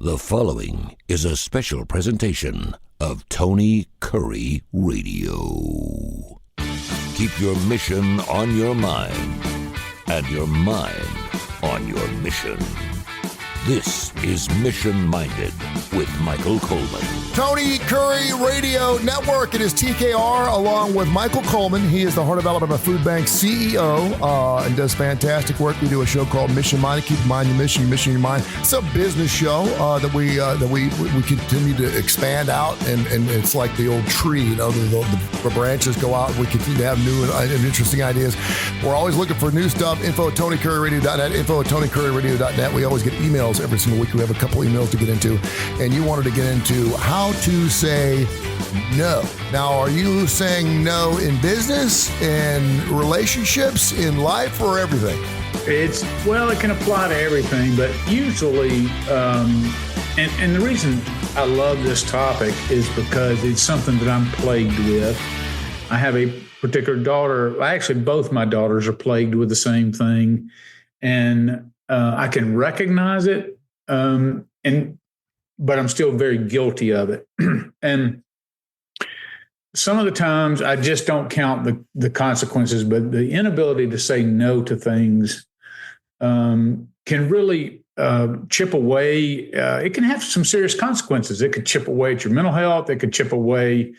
The following is a special presentation of Tony Kurre Radio. Keep your mission on your mind and your mind on your mission. This is Mission Minded with Michael Coleman. Tony Kurre Radio Network. It is TKR along with Michael Coleman. He is the Heart of Alabama Food Bank CEO and does fantastic work. We do a show called Mission Minded. Keep in mind your mission in your mind. It's a business show that we continue to expand out, and it's like the old tree. You know, the branches go out. We continue to have new and interesting ideas. We're always looking for new stuff. Info at TonyKurreRadio.net. Info at TonyKurreRadio.net. We always get emails every single week. We have a couple emails to get into, and you wanted to get into how to say no. Now, are you saying no in business, in relationships, in life, or everything? It can apply to everything, but usually, and the reason I love this topic is because it's something that I'm plagued with. I have a particular daughter. Actually, both my daughters are plagued with the same thing, and I can recognize it, but I'm still very guilty of it. And some of the times I just don't count the consequences, but the inability to say no to things can really chip away. It can have some serious consequences. It could chip away at your mental health. It could chip away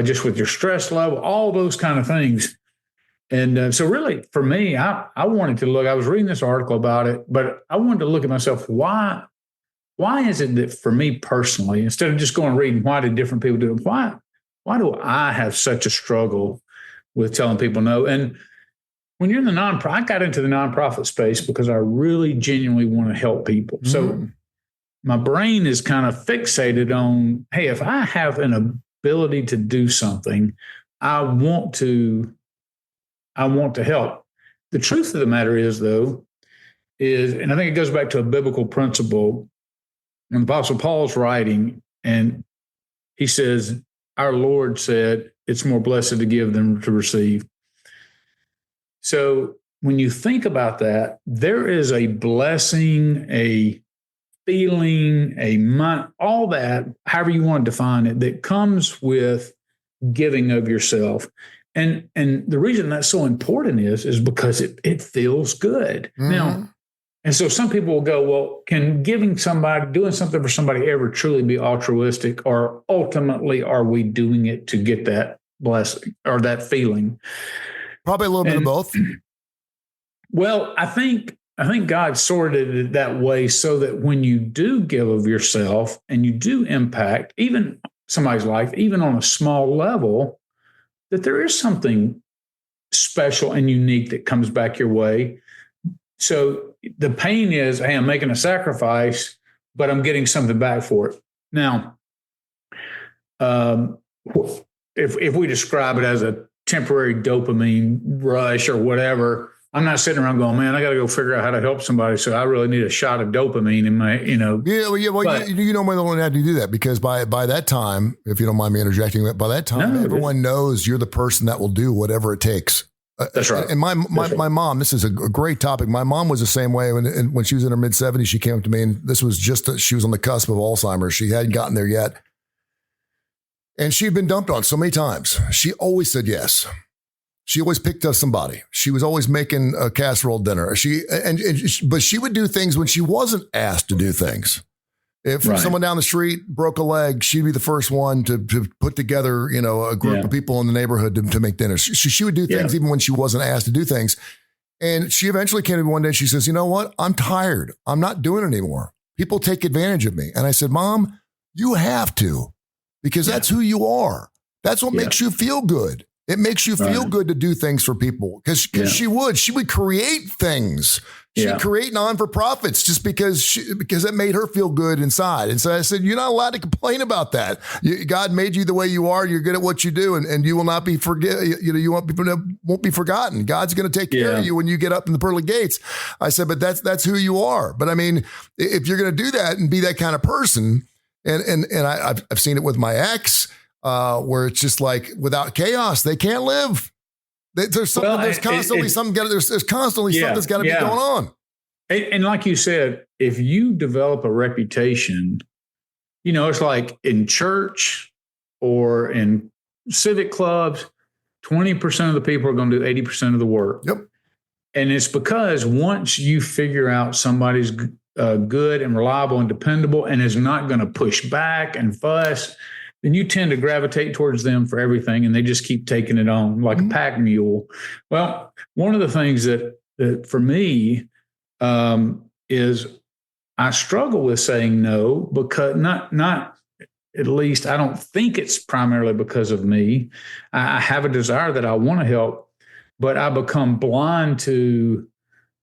just with your stress level, all those kind of things. And so really, for me, I wanted to look, I was reading this article about it, but I wanted to look at myself, why is it that for me personally, instead of just going and reading, why did different people do it? Why do I have such a struggle with telling people no? And when you're in the nonprofit, I got into the nonprofit space because I really genuinely want to help people. Mm-hmm. So my brain is kind of fixated on, hey, if I have an ability to do something, I want to help. The truth of the matter is, though, and I think it goes back to a biblical principle. When Apostle Paul's writing, and he says, our Lord said, it's more blessed to give than to receive. So when you think about that, there is a blessing, a feeling, all that, however you want to define it, that comes with giving of yourself. And the reason that's so important is because it feels good. Mm-hmm. Now, and so some people will go, well, can doing something for somebody ever truly be altruistic, or ultimately are we doing it to get that blessing or that feeling? Probably a little bit of both. Well, I think God sorted it that way so that when you do give of yourself and you do impact even somebody's life, even on a small level, that there is something special and unique that comes back your way. So the pain is, hey, I'm making a sacrifice, but I'm getting something back for it. Now, if we describe it as a temporary dopamine rush or whatever, I'm not sitting around going, man, I got to go figure out how to help somebody. So I really need a shot of dopamine in my, Yeah, well, but, you know when the one had to do that, because by that time, if you don't mind me interjecting, by that time, everyone knows you're the person that will do whatever it takes. That's right. And my mom, this is a great topic. My mom was the same way when she was in her mid-70s. She came up to me, and this was she was on the cusp of Alzheimer's. She hadn't gotten there yet. And she'd been dumped on so many times. She always said yes. She always picked up somebody. She was always making a casserole dinner. But she would do things when she wasn't asked to do things. If someone down the street broke a leg, she'd be the first one to put together, a group of people in the neighborhood to make dinner. She would do things even when she wasn't asked to do things. And she eventually came to me one day and she says, you know what? I'm tired. I'm not doing it anymore. People take advantage of me. And I said, Mom, you have to, because that's who you are. That's what makes you feel good. It makes you feel good to do things for people, because she would create things. She'd create non-for-profits just because it made her feel good inside. And so I said, you're not allowed to complain about that. God made you the way you are. You're good at what you do, and you will not be you won't be forgotten. God's going to take care of you when you get up in the pearly gates. I said, but that's who you are. But I mean, if you're going to do that and be that kind of person, and I've seen it with my ex, where it's just like, without chaos, they can't live. There's constantly something that's got to be going on. And like you said, if you develop a reputation, it's like in church or in civic clubs, 20% of the people are going to do 80% of the work. Yep. And it's because once you figure out somebody's good and reliable and dependable and is not going to push back and fuss, then you tend to gravitate towards them for everything, and they just keep taking it on like a pack mule. Well, one of the things that for me is I struggle with saying no, because not at least I don't think it's primarily because of me. I have a desire that I want to help, but I become blind to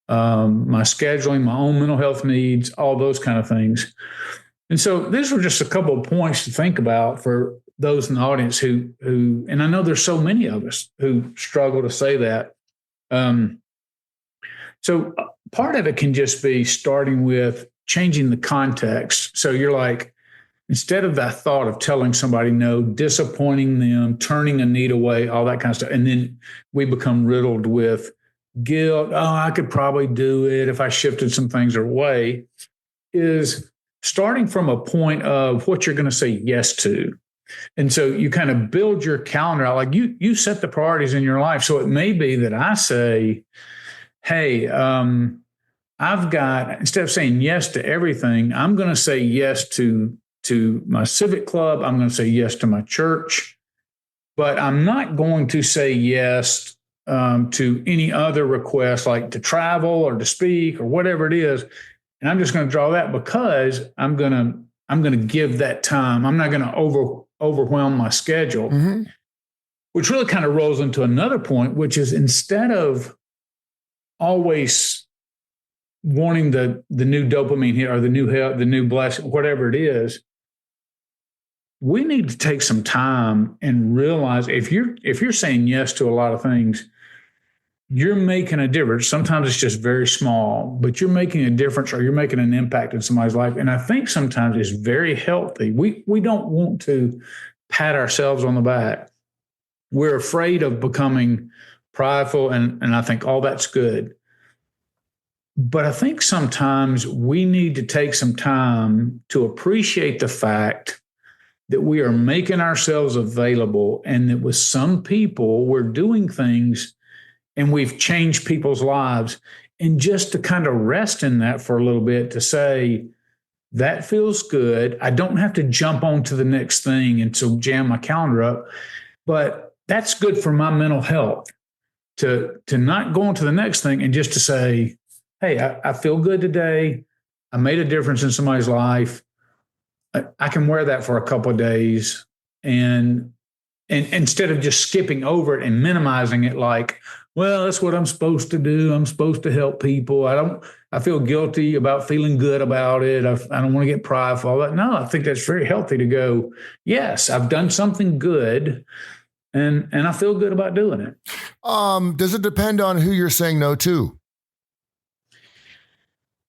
my scheduling, my own mental health needs, all those kind of things. And so these were just a couple of points to think about for those in the audience who, and I know there's so many of us who struggle to say that. So part of it can just be starting with changing the context. So you're like, instead of that thought of telling somebody no, disappointing them, turning a need away, all that kind of stuff. And then we become riddled with guilt. Oh, I could probably do it if I shifted some things away, is starting from a point of what you're going to say yes to. And so you kind of build your calendar out, like you set the priorities in your life. So it may be that I say, hey, I've got, instead of saying yes to everything, I'm going to say yes to my civic club. I'm going to say yes to my church, but I'm not going to say yes to any other request, like to travel or to speak or whatever it is. And I'm just going to draw that because I'm going to give that time. I'm not going to overwhelm my schedule, which really kind of rolls into another point, which is instead of always wanting the new dopamine hit or the new help, the new blessing, whatever it is, we need to take some time and realize if you're saying yes to a lot of things, you're making a difference. Sometimes it's just very small, but you're making a difference or you're making an impact in somebody's life. And I think sometimes it's very healthy. We don't want to pat ourselves on the back. We're afraid of becoming prideful, and I think all that's good. But I think sometimes we need to take some time to appreciate the fact that we are making ourselves available, and that with some people, we're doing things and we've changed people's lives. And just to kind of rest in that for a little bit, to say, that feels good. I don't have to jump on to the next thing and so jam my calendar up, but that's good for my mental health to not go on to the next thing and just to say, hey, I feel good today. I made a difference in somebody's life. I can wear that for a couple of days. And instead of just skipping over it and minimizing it, like, well, that's what I'm supposed to do. I'm supposed to help people. I feel guilty about feeling good about it. I don't want to get prideful. No, I think that's very healthy to go, yes, I've done something good and I feel good about doing it. Does it depend on who you're saying no to?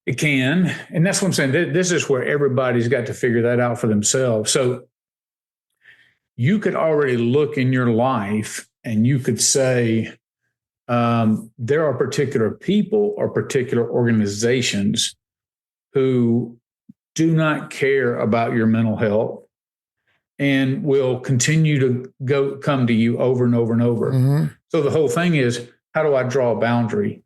It can. And that's what I'm saying. This is where everybody's got to figure that out for themselves. So you could already look in your life and you could say, there are particular people or particular organizations who do not care about your mental health and will continue to come to you over and over and over. Mm-hmm. So the whole thing is, how do I draw a boundary?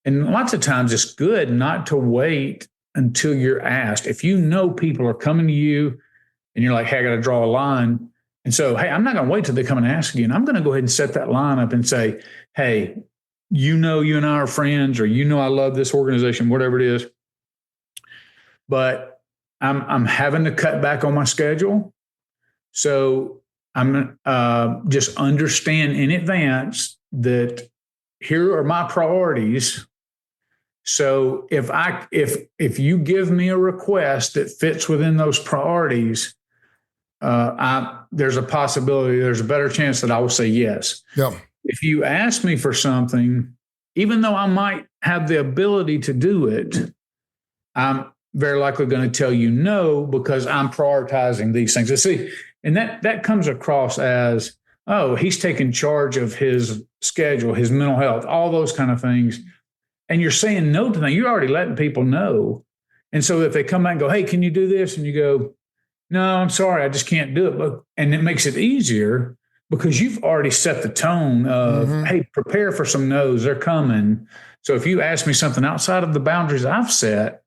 And lots of times it's good not to wait until you're asked. If you know people are coming to you and you're like, hey, I got to draw a line. And so, hey, I'm not going to wait till they come and ask you. And I'm going to go ahead and set that line up and say, hey, you and I are friends, or I love this organization, whatever it is. But I'm having to cut back on my schedule. So I'm just understand in advance that here are my priorities. So if you give me a request that fits within those priorities, there's a possibility, there's a better chance that I will say yes. Yep. If you ask me for something, even though I might have the ability to do it, I'm very likely going to tell you no, because I'm prioritizing these things. See, and that comes across as, oh, he's taking charge of his schedule, his mental health, all those kind of things. And you're saying no to them. You're already letting people know. And so if they come back and go, hey, can you do this? And you go, no, I'm sorry, I just can't do it. And it makes it easier because you've already set the tone of, hey, prepare for some no's. They're coming. So if you ask me something outside of the boundaries I've set,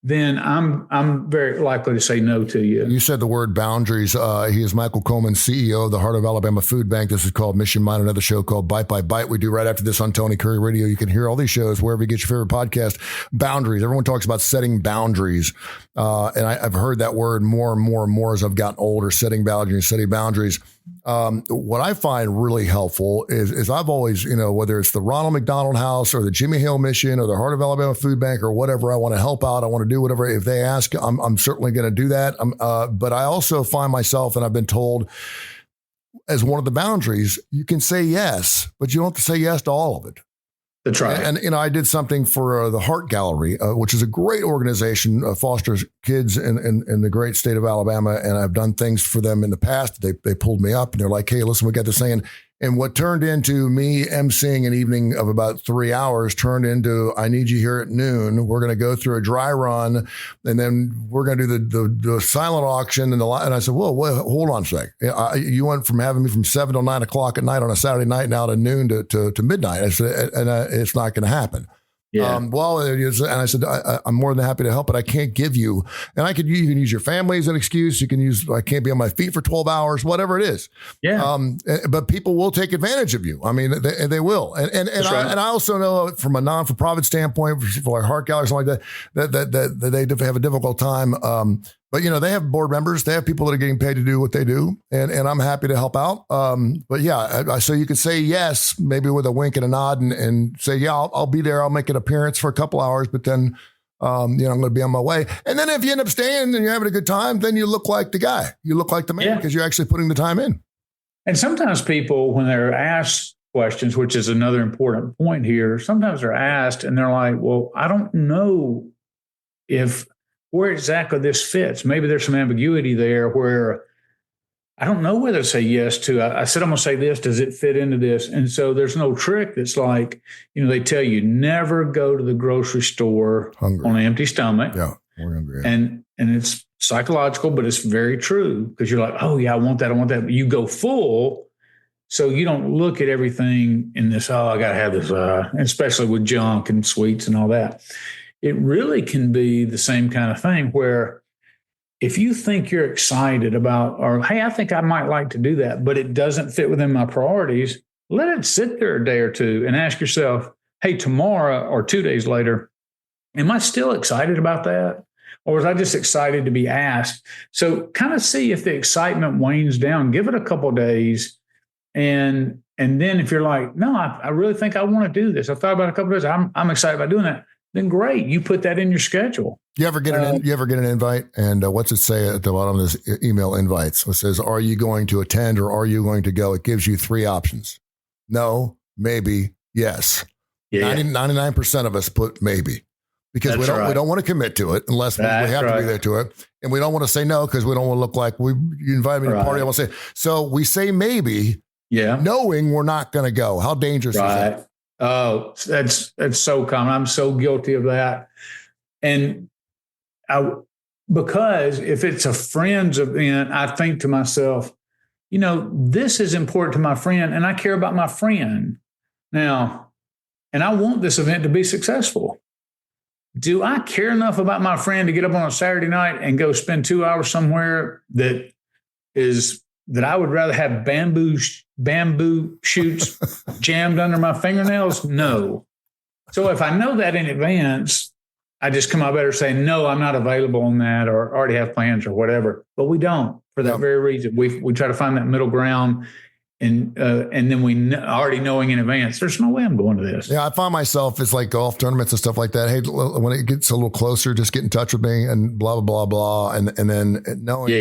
then I'm very likely to say no to you. You said the word boundaries. He is Michael Coleman, CEO of the Heart of Alabama Food Bank. This is called Mission Mind, another show called Bite by Bite. We do right after this on Tony Curre Radio. You can hear all these shows wherever you get your favorite podcast. Boundaries. Everyone talks about setting boundaries. And I've heard that word more and more and more as I've gotten older, setting boundaries. What I find really helpful is I've always, whether it's the Ronald McDonald House or the Jimmy Hill Mission or the Heart of Alabama Food Bank or whatever, I want to help out. I want to do whatever. If they ask, I'm certainly going to do that. But I also find myself, and I've been told as one of the boundaries, you can say yes, but you don't have to say yes to all of it. That's right. And I did something for the Heart Gallery, which is a great organization, fosters kids in the great state of Alabama. And I've done things for them in the past. They pulled me up and they're like, hey, listen, we got this thing. And what turned into me emceeing an evening of about 3 hours turned into, I need you here at noon. We're going to go through a dry run, and then we're going to do the silent auction. And I said, whoa, hold on a sec. You went from having me from 7 till 9 o'clock at night on a Saturday night now to noon to midnight. I said, it's not going to happen. Yeah. And I said, I'm more than happy to help, but I can't give you, and you can use your family as an excuse. You can use, I can't be on my feet for 12 hours, whatever it is. Yeah. But people will take advantage of you. I mean, they will. And I also know from a non-for-profit standpoint, for like Heart Gallery or something like that they have a difficult time. But they have board members. They have people that are getting paid to do what they do, and I'm happy to help out. But yeah, so you could say yes, maybe with a wink and a nod, and say, yeah, I'll be there. I'll make an appearance for a couple hours, but then I'm going to be on my way. And then if you end up staying and you're having a good time, then you look like the guy. You look like the man because you're actually putting the time in. And sometimes people, when they're asked questions, which is another important point here, sometimes they're asked and they're like, well, I don't know where exactly this fits. Maybe there's some ambiguity there where I don't know whether to say yes to. I said, I'm going to say this. Does it fit into this? And so there's no trick that's like, they tell you never go to the grocery store hungry on an empty stomach. Yeah, we're hungry. And it's psychological, but it's very true because you're like, oh, yeah, I want that. But you go full. So you don't look at everything in this, I got to have this, especially with junk and sweets and all that. It really can be the same kind of thing where if you think you're excited about, or, hey, I think I might like to do that, but it doesn't fit within my priorities, let it sit there a day or two and ask yourself, hey, tomorrow or 2 days later, am I still excited about that? Or was I just excited to be asked? So kind of see if the excitement wanes down, give it a couple of days. And then if you're like, no, I really think I want to do this. I thought about it a couple of days. I'm excited about doing that. Then great, you put that in your schedule. You ever get an invite? And what's it say at the bottom of this email invites? It says, are you going to attend or are you going to go? It gives you 3 options. No, maybe, yes. Yeah. 99% of us put maybe because we don't want to commit to it unless we have to be there to it. And we don't want to say no because we don't want to look like you invited me to a party. I want to say, so we say maybe, knowing we're not going to go. How dangerous is that? Oh, that's so common. I'm so guilty of that. And because if it's a friend's event, I think to myself, this is important to my friend and I care about my friend now, and I want this event to be successful. Do I care enough about my friend to get up on a Saturday night and go spend 2 hours somewhere that I would rather have bamboo shoots jammed under my fingernails? No. So if I know that in advance, I just come out better saying, no, I'm not available on that or already have plans or whatever. But we don't for that very reason. We try to find that middle ground. And then already knowing in advance, there's no way I'm going to this. Yeah, I find myself, it's like golf tournaments and stuff like that. Hey, when it gets a little closer, just get in touch with me and blah, blah, blah, blah. And then knowing.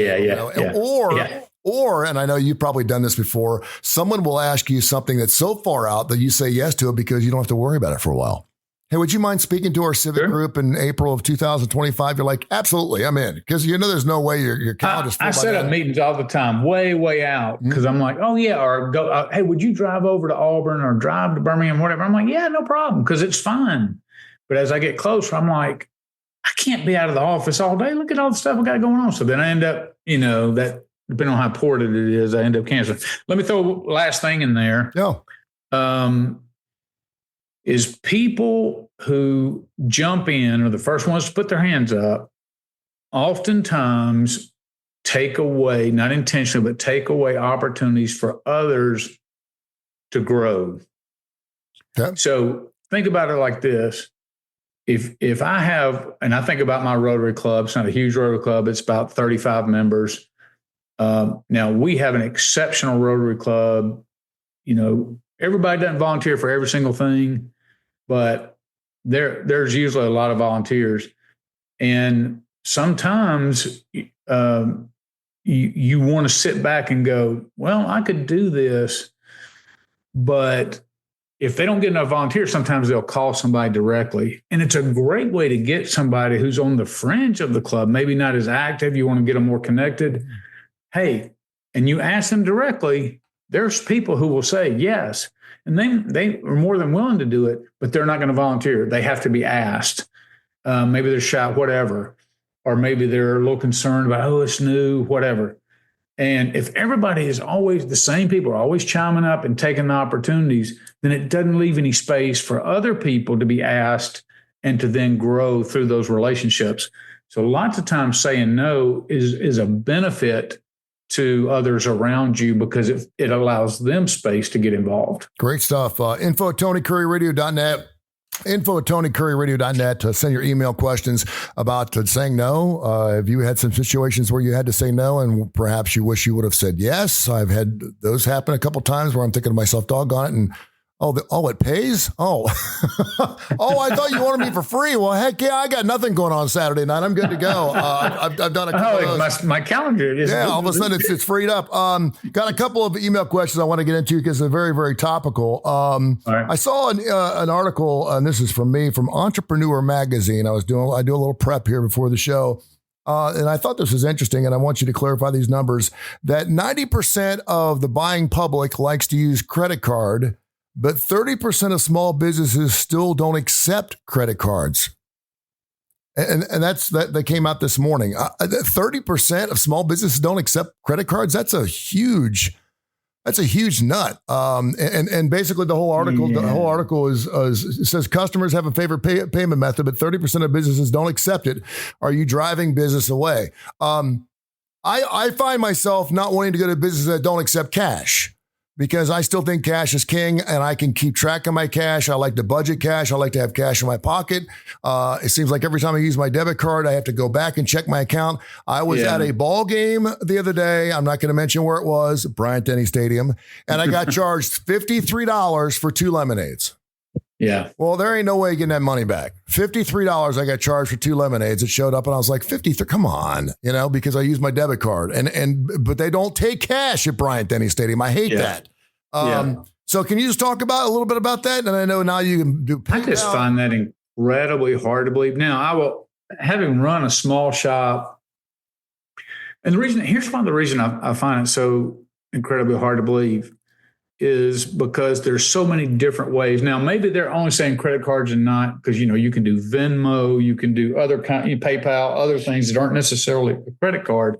Or, and I know you've probably done this before, someone will ask you something that's so far out that you say yes to it because you don't have to worry about it for a while. Hey, would you mind speaking to our civic group in April of 2025? You're like, absolutely, I'm in. Because there's no way your calendar's full. I set up meetings all the time, way out. Because I'm like, oh, yeah. Or go, hey, would you drive over to Auburn or drive to Birmingham, whatever? I'm like, yeah, no problem. Because it's fine. But as I get closer, I'm like, I can't be out of the office all day. Look at all the stuff I got going on. So then I end up, that depending on how important it is, I end up canceling. Let me throw last thing in there. Yeah. Is people who jump in are the first ones to put their hands up, oftentimes take away, not intentionally, but take away opportunities for others to grow. Okay. So think about it like this. If I have, and I think about my Rotary Club, it's not a huge Rotary Club, it's about 35 members. Now we have an exceptional Rotary Club. Everybody doesn't volunteer for every single thing, but there's usually a lot of volunteers. And sometimes you want to sit back and go, well, I could do this, but if they don't get enough volunteers, sometimes they'll call somebody directly. And it's a great way to get somebody who's on the fringe of the club, maybe not as active. You want to get them more connected. Hey, and you ask them directly, there's people who will say yes. And they are more than willing to do it, but they're not going to volunteer. They have to be asked. Maybe they're shy, whatever. Or maybe they're a little concerned about, it's new, whatever. And if everybody is always the same people are always chiming up and taking the opportunities, then it doesn't leave any space for other people to be asked and to then grow through those relationships. So lots of times saying no is a benefit to others around you because it allows them space to get involved. Great stuff. Info@TonyCurryRadio.net. Info@TonyCurryRadio.net to send your email questions about saying no. If you had some situations where you had to say no and perhaps you wish you would have said yes, I've had those happen a couple times where I'm thinking to myself, doggone it, and it pays? Oh, I thought you wanted me for free. Well, heck yeah, I got nothing going on Saturday night. I'm good to go. I've done a couple of those. My calendar is. Yeah, all of a sudden it's freed up. Got a couple of email questions I want to get into because they're very, very topical. Right. I saw an article, and this is from me, from Entrepreneur Magazine. I do a little prep here before the show. And I thought this was interesting, and I want you to clarify these numbers, that 90% of the buying public likes to use credit card, but 30% of small businesses still don't accept credit cards. And that came out this morning. 30% of small businesses don't accept credit cards. That's a huge nut. And basically the whole article is says customers have a favorite payment method, but 30% of businesses don't accept it. Are you driving business away? I find myself not wanting to go to businesses that don't accept cash, because I still think cash is king and I can keep track of my cash. I like to budget cash. I like to have cash in my pocket. It seems like every time I use my debit card, I have to go back and check my account. I was at a ball game the other day. I'm not going to mention where it was, Bryant-Denny Stadium. And I got charged $53 for 2 lemonades. Yeah. Well, there ain't no way getting that money back. $53 I got charged for 2 lemonades. It showed up and I was like, 53, come on, because I used my debit card. But they don't take cash at Bryant-Denny Stadium. I hate that. So can you just talk about a little bit about that? And I know now you can do PayPal. I just find that incredibly hard to believe. Now, having run a small shop, and here's one of the reasons I find it so incredibly hard to believe is because there's so many different ways. Now, maybe they're only saying credit cards and not, because, you can do Venmo, you can do other PayPal, other things that aren't necessarily a credit card.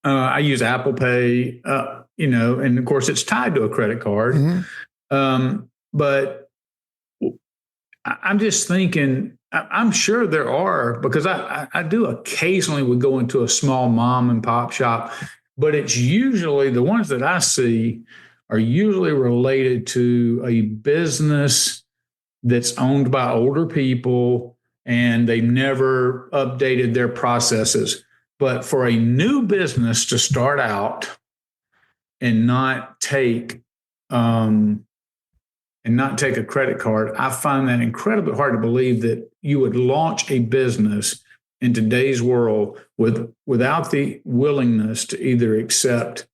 I use Apple Pay, and of course it's tied to a credit card. Mm-hmm. But I'm just thinking, I'm sure there are, because I do occasionally would go into a small mom and pop shop, but it's usually the ones that I see are usually related to a business that's owned by older people and they never updated their processes. But for a new business to start out and not take a credit card, I find that incredibly hard to believe that you would launch a business in today's world without the willingness to either accept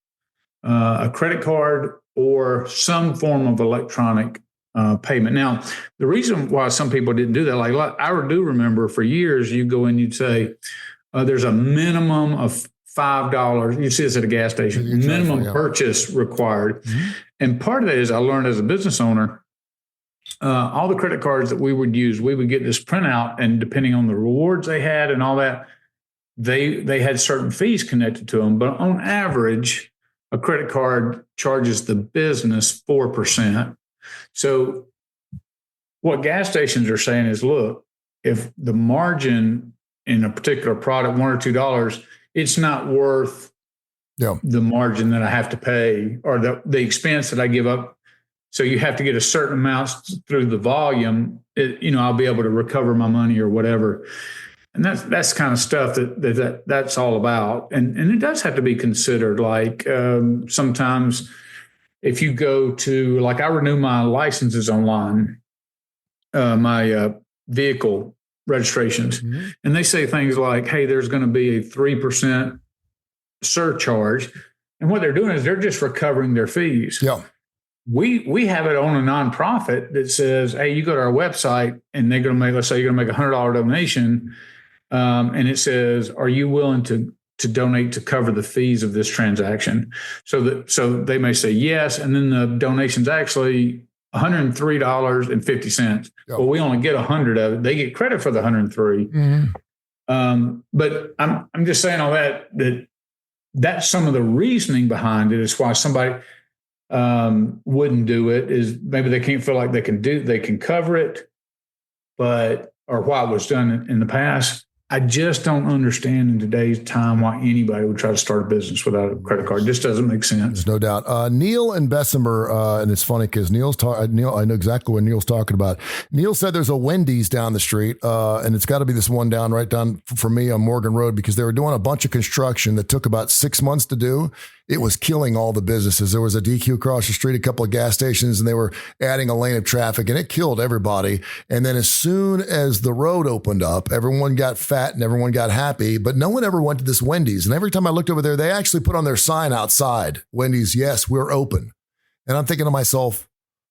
a credit card or some form of electronic payment. Now, the reason why some people didn't do that, like I do remember for years, you go in, you'd say, there's a minimum of $5. You see this at a gas station, minimum purchase required. Mm-hmm. And part of that is I learned as a business owner, all the credit cards that we would use, we would get this printout, and depending on the rewards they had and all that, they had certain fees connected to them. But on average, a credit card charges the business 4%. So what gas stations are saying is, look, if the margin in a particular product, $1 or $2, it's not worth the margin that I have to pay or the expense that I give up. So you have to get a certain amount through the volume. I'll be able to recover my money or whatever. And that's kind of stuff that's all about. And it does have to be considered. Like sometimes if you go to, like, I renew my licenses online, my vehicle registrations, and they say things like, hey, there's going to be a 3% surcharge. And what they're doing is they're just recovering their fees. Yeah. We have it on a nonprofit that says, hey, you go to our website and they're going to make, let's say you're going to make $100 donation. And it says, are you willing to donate to cover the fees of this transaction? So they may say yes. And then the donation's actually $103.50. Yep. Well, we only get 100 of it. They get credit for the 103. But I'm just saying all that's some of the reasoning behind it is why somebody wouldn't do it, is maybe they can't feel like they can cover it, or why it was done in the past. I just don't understand in today's time why anybody would try to start a business without a credit card. It just doesn't make sense. There's no doubt. Neil and Bessemer, and it's funny because Neil, I know exactly what Neil's talking about. Neil said there's a Wendy's down the street, and it's got to be this one right down for me on Morgan Road, because they were doing a bunch of construction that took about 6 months to do. It was killing all the businesses. There was a DQ across the street, a couple of gas stations, and they were adding a lane of traffic, and it killed everybody. And then as soon as the road opened up, everyone got fat and everyone got happy, but no one ever went to this Wendy's. And every time I looked over there, they actually put on their sign outside, Wendy's, yes, we're open. And I'm thinking to myself,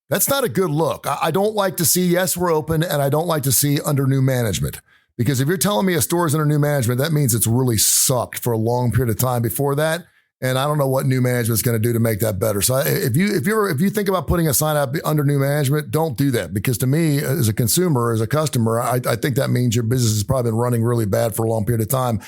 that's not a good look. I don't like to see, yes, we're open, and I don't like to see under new management. Because if you're telling me a store is under new management, that means it's really sucked for a long period of time before that. And I don't know what new management is going to do to make that better. So if you think about putting a sign up under new management, don't do that. Because to me, as a consumer, as a customer, I think that means your business has probably been running really bad for a long period of time.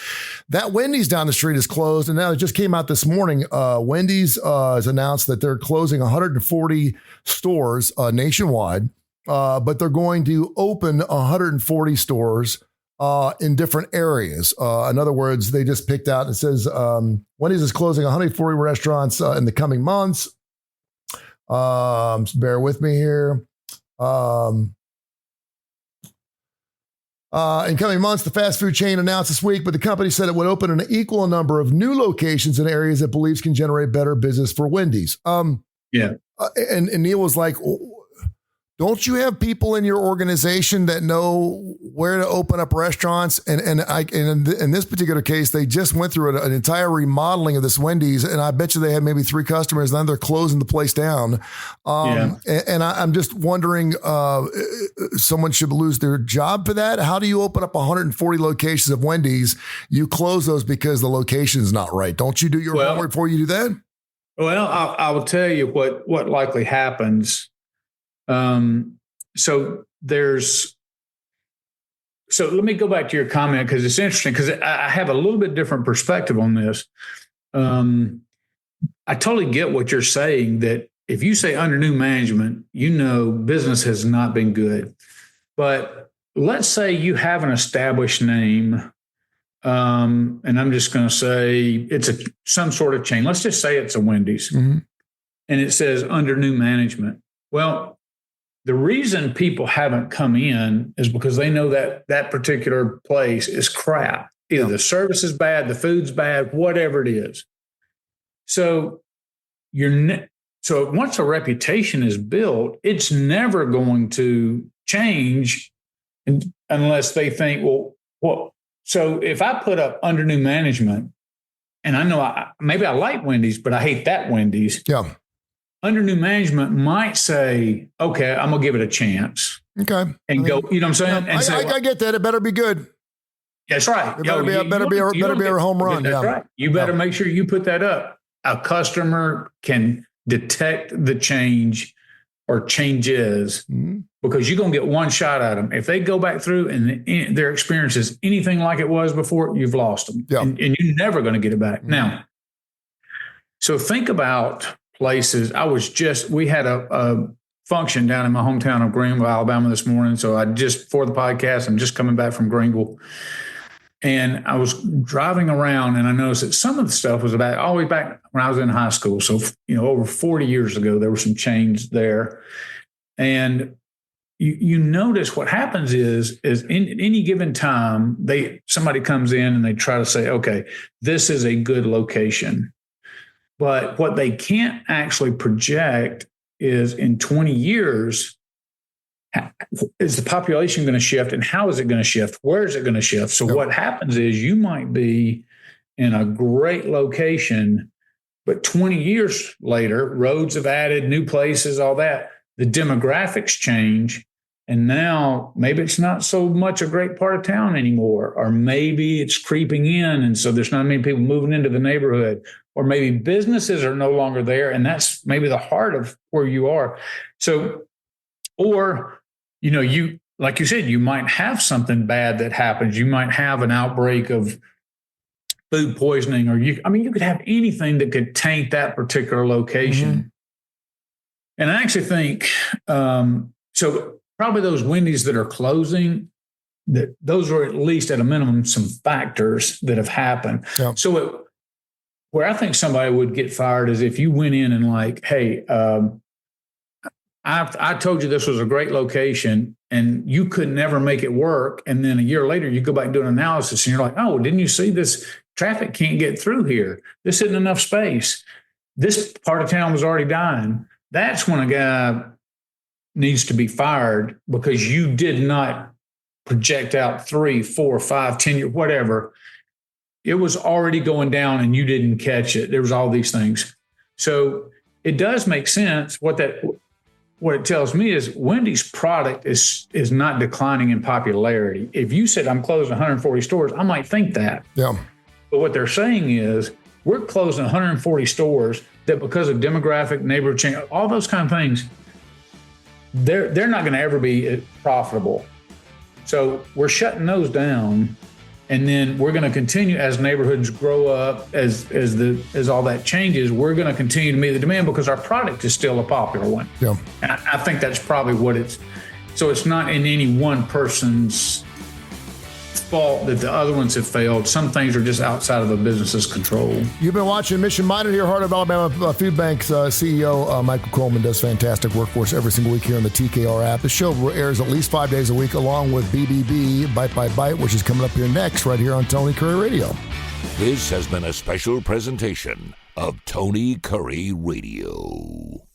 That Wendy's down the street is closed. And now it just came out this morning. Wendy's has announced that they're closing 140 stores nationwide, but they're going to open 140 stores in different areas. In other words, they just picked out, it says Wendy's is closing 140 restaurants in the coming months. Bear with me here. In coming months, the fast food chain announced this week, but the company said it would open an equal number of new locations in areas it believes can generate better business for Wendy's. And Neil was like, don't you have people in your organization that know where to open up restaurants? And in this particular case, they just went through an entire remodeling of this Wendy's, and I bet you they had maybe 3 customers, and then they're closing the place down. And I'm just wondering, someone should lose their job for that. How do you open up 140 locations of Wendy's? You close those because the location's not right. Don't you do your homework before you do that? Well, I will tell you what likely happens. So let me go back to your comment, because it's interesting, because I have a little bit different perspective on this. I totally get what you're saying, that if you say under new management, business has not been good. But let's say you have an established name, and I'm just going to say it's some sort of chain. Let's just say it's a Wendy's, and it says under new management. Well, the reason people haven't come in is because they know that particular place is crap. Either the service is bad, the food's bad, whatever it is. So so once a reputation is built, it's never going to change unless they think, well, so if I put up under new management, and I know maybe I like Wendy's, but I hate that Wendy's. Yeah. Under new management might say, okay, I'm going to give it a chance. Okay. And go, you know what I'm saying? Yeah, and I get that. It better be good. That's right. It better be a home run. That's right. You better make sure you put that up. A customer can detect the change or changes, because you're going to get one shot at them. If they go back through and their experience is anything like it was before, you've lost them. Yeah. And you're never going to get it back. Now, so think about places. We had a function down in my hometown of Greenville, Alabama this morning. So for the podcast, I'm just coming back from Greenville. And I was driving around and I noticed that some of the stuff was about all the way back when I was in high school. So, over 40 years ago, there were some change there. And you notice what happens is in any given time, somebody comes in and they try to say, okay, this is a good location. But what they can't actually project is in 20 years, is the population going to shift, and how is it going to shift? Where is it going to shift? So what happens is you might be in a great location, but 20 years later, roads have added, new places, all that. The demographics change, and now maybe it's not so much a great part of town anymore, or maybe it's creeping in, and so there's not many people moving into the neighborhood, or maybe businesses are no longer there, and that's maybe the heart of where you are. So, or you, like you said, you might have something bad that happens. You might have an outbreak of food poisoning, or you could have anything that could taint that particular location. Mm-hmm. And I actually think, so probably those Wendy's that are closing, that those are at least at a minimum some factors that have happened. Yeah. So where I think somebody would get fired is if you went in and like, hey, I told you this was a great location and you could never make it work. And then a year later, you go back and do an analysis and you're like, oh, didn't you see this? Traffic can't get through here. This isn't enough space. This part of town was already dying. That's when a guy needs to be fired because you did not project out 3, 4, 5, 10 years, whatever. It was already going down and you didn't catch it. There was all these things. So it does make sense. What it tells me is Wendy's product is not declining in popularity. If you said I'm closing 140 stores, I might think that. Yeah. But what they're saying is we're closing 140 stores that because of demographic, neighborhood change, all those kind of things, they're not going to ever be profitable. So we're shutting those down. And then we're going to continue as neighborhoods grow up, as all that changes, we're going to continue to meet the demand because our product is still a popular one. Yeah. And I think that's probably what it's. So it's not in any one person's fault that the other ones have failed. Some things are just outside of the business's control. You've been watching Mission Minded here, Heart of Alabama Food Bank's CEO Michael Coleman does fantastic work for us every single week here on the TKR app. The show airs at least 5 days a week along with BBB, Bite by Bite, which is coming up here next right here on Tony Kurre Radio. This has been a special presentation of Tony Kurre Radio.